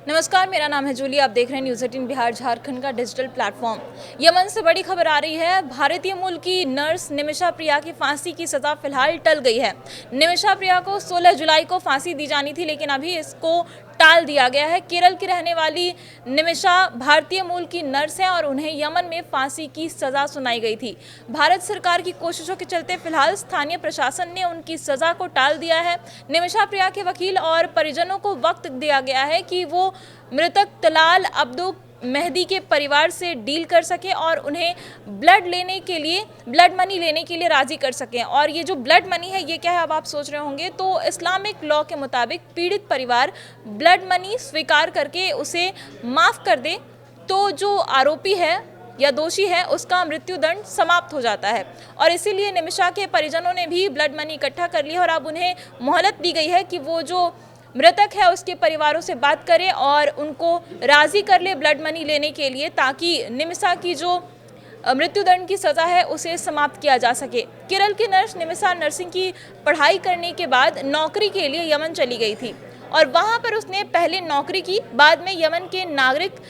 नमस्कार, मेरा नाम है जूली। आप देख रहे हैं न्यूज़ 18 बिहार झारखंड का डिजिटल प्लेटफॉर्म। यमन से बड़ी खबर आ रही है। भारतीय मूल की नर्स निमिषा प्रिया की फांसी की सज़ा फिलहाल टल गई है। निमिषा प्रिया को 16 जुलाई को फांसी दी जानी थी, लेकिन अभी इसको टाल दिया गया है। केरल की रहने वाली निमिषा भारतीय मूल की नर्स है और उन्हें यमन में फांसी की सज़ा सुनाई गई थी। भारत सरकार की कोशिशों के चलते फिलहाल स्थानीय प्रशासन ने उनकी सज़ा को टाल दिया है। निमिषा प्रिया के वकील और परिजनों को वक्त दिया गया है कि वो मृतक तलाल अब्दो मेहदी के परिवार से डील कर सके और उन्हें ब्लड मनी लेने के लिए राजी कर सकें। और ये जो ब्लड मनी है, ये क्या है, अब आप सोच रहे होंगे। तो इस्लामिक लॉ के मुताबिक पीड़ित परिवार ब्लड मनी स्वीकार करके उसे माफ़ कर दे तो जो आरोपी है या दोषी है उसका मृत्युदंड समाप्त हो जाता है। और इसीलिए निमिषा के परिजनों ने भी ब्लड मनी इकट्ठा कर लिया और अब उन्हें मोहलत दी गई है कि वो जो मृतक है उसके परिवारों से बात करें और उनको राज़ी कर ले ब्लड मनी लेने के लिए, ताकि निमिषा की जो मृत्युदंड की सज़ा है उसे समाप्त किया जा सके। केरल की नर्स निमिषा नर्सिंग की पढ़ाई करने के बाद नौकरी के लिए यमन चली गई थी और वहाँ पर उसने पहले नौकरी की। बाद में यमन के नागरिक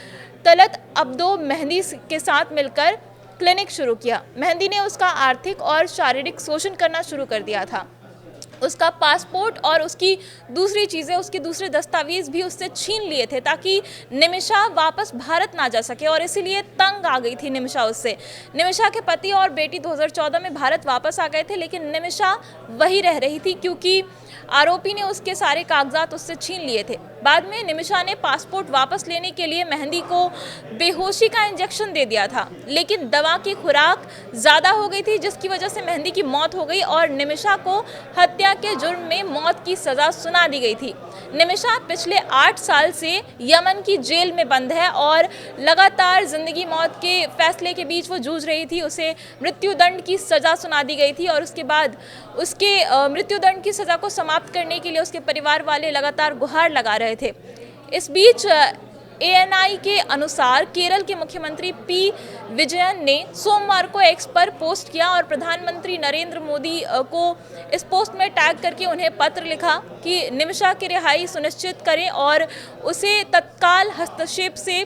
तलत अब्दो मेहदी के साथ मिलकर क्लिनिक शुरू किया। मेहदी ने उसका आर्थिक और शारीरिक शोषण करना शुरू कर दिया था। उसका पासपोर्ट और उसकी दूसरी चीज़ें, उसके दूसरे दस्तावेज भी उससे छीन लिए थे ताकि निमिषा वापस भारत ना जा सके और इसीलिए तंग आ गई थी निमिषा उससे। निमिषा के पति और बेटी 2014 में भारत वापस आ गए थे, लेकिन निमिषा वही रह रही थी क्योंकि आरोपी ने उसके सारे कागजात उससे छीन लिए थे। बाद में निमिषा ने पासपोर्ट वापस लेने के लिए मेहदी को बेहोशी का इंजेक्शन दे दिया था, लेकिन दवा की खुराक ज़्यादा हो गई थी जिसकी वजह से मेहदी की मौत हो गई और निमिषा को हत्या के जुर्म में मौत की सज़ा सुना दी गई थी। निमिषा पिछले 8 साल से यमन की जेल में बंद है और लगातार जिंदगी मौत के फैसले के बीच वो जूझ रही थी। उसे मृत्युदंड की सज़ा सुना दी गई थी और उसके बाद उसके मृत्युदंड की सज़ा को समाप्त करने के लिए उसके परिवार वाले लगातार गुहार लगा रहे थे। इस बीच ANI के अनुसार केरल के मुख्यमंत्री P. विजयन ने सोमवार को एक्स पर पोस्ट किया और प्रधानमंत्री नरेंद्र मोदी को इस पोस्ट में टैग करके उन्हें पत्र लिखा कि निमिषा की रिहाई सुनिश्चित करें और उसे तत्काल हस्तक्षेप से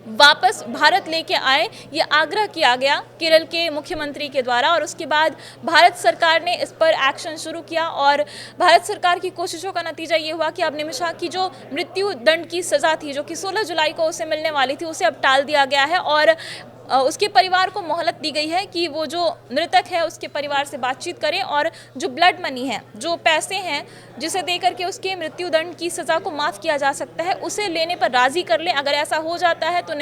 वापस भारत लेके आए, ये आग्रह किया गया केरल के मुख्यमंत्री के द्वारा। और उसके बाद भारत सरकार ने इस पर एक्शन शुरू किया और भारत सरकार की कोशिशों का नतीजा ये हुआ कि अब निमिषा की जो मृत्यु दंड की सज़ा थी, जो कि 16 जुलाई को उसे मिलने वाली थी, उसे अब टाल दिया गया है और उसके परिवार को मोहलत दी गई है कि वो जो मृतक है उसके परिवार से बातचीत करें और जो ब्लड मनी है, जो पैसे हैं जिसे देकर के उसके मृत्युदंड की सज़ा को माफ़ किया जा सकता है, उसे लेने पर राज़ी कर लें। अगर ऐसा हो जाता है तो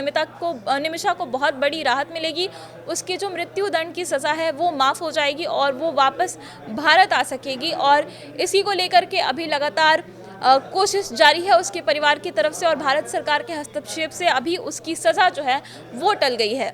निमिषा को बहुत बड़ी राहत मिलेगी। उसकी जो मृत्युदंड की सज़ा है वो माफ़ हो जाएगी और वो वापस भारत आ सकेगी। और इसी को लेकर के अभी लगातार कोशिश जारी है उसके परिवार की तरफ से और भारत सरकार के हस्तक्षेप से अभी उसकी सज़ा जो है वो टल गई है।